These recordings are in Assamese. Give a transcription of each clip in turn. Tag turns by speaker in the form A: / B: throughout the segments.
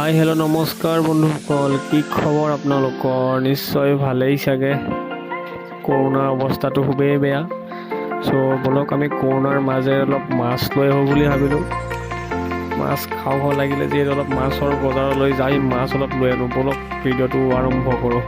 A: হাই হেল্ল' নমস্কাৰ বন্ধুসকল, কি খবৰ আপোনালোকৰ? নিশ্চয় ভালেই চাগে। কৰোণাৰ অৱস্থাটো খুবেই বেয়া। চ' বলক আমি কৰোণাৰ মাজে অলপ মাছ লৈ আহোঁ বুলি ভাবিলোঁ। মাছ খাব লাগিলে যিহেতু অলপ মাছৰ বজাৰলৈ যাই মাছ অলপ লৈ আনোঁ। বলক ভিডিঅ'টো আৰম্ভ কৰোঁ।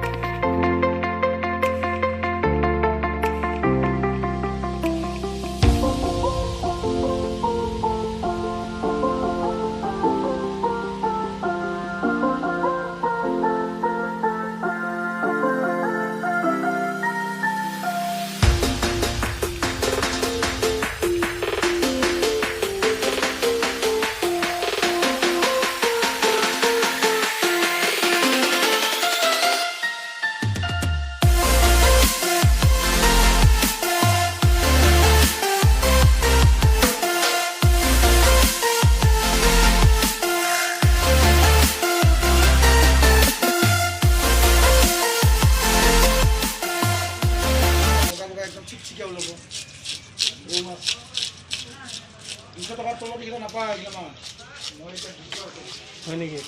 A: হয় নেকি?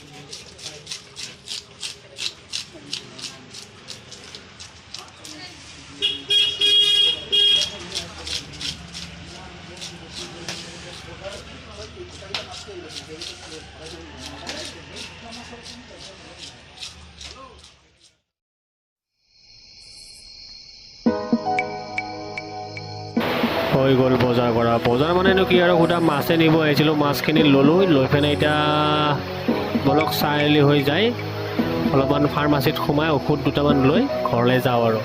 A: হৈ গ'ল বজাৰ কৰা। বজাৰ মানেনো কি আৰু সুধা মাছে নিব আহিছিলোঁ। মাছখিনি ল'লোঁ, লৈ পেলাই এতিয়া বলক চাৰিআলি হৈ যায় অলপমান ফাৰ্মাচীত সোমাই ঔষধ দুটামান লৈ ঘৰলৈ যাওঁ আৰু।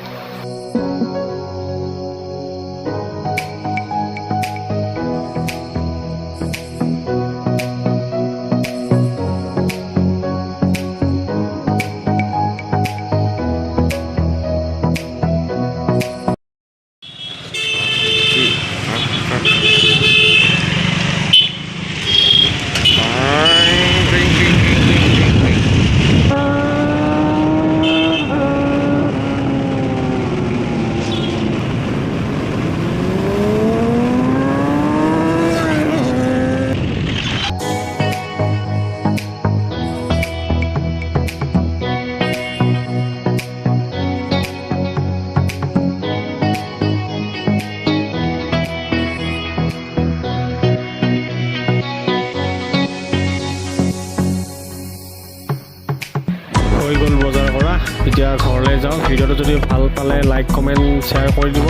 A: হৈ গ'ল বজাৰ কৰা, এতিয়া ঘৰলৈ যাওঁ। ভিডিঅ'টো যদি ভাল পালে লাইক কমেণ্ট শ্বেয়াৰ কৰি দিব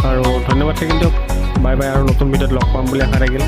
A: আৰু ধন্যবাদ থাকিল দিয়ক। বাই বাই, আৰু নতুন ভিডিঅ'ত লগ পাম বুলি আশা থাকিল।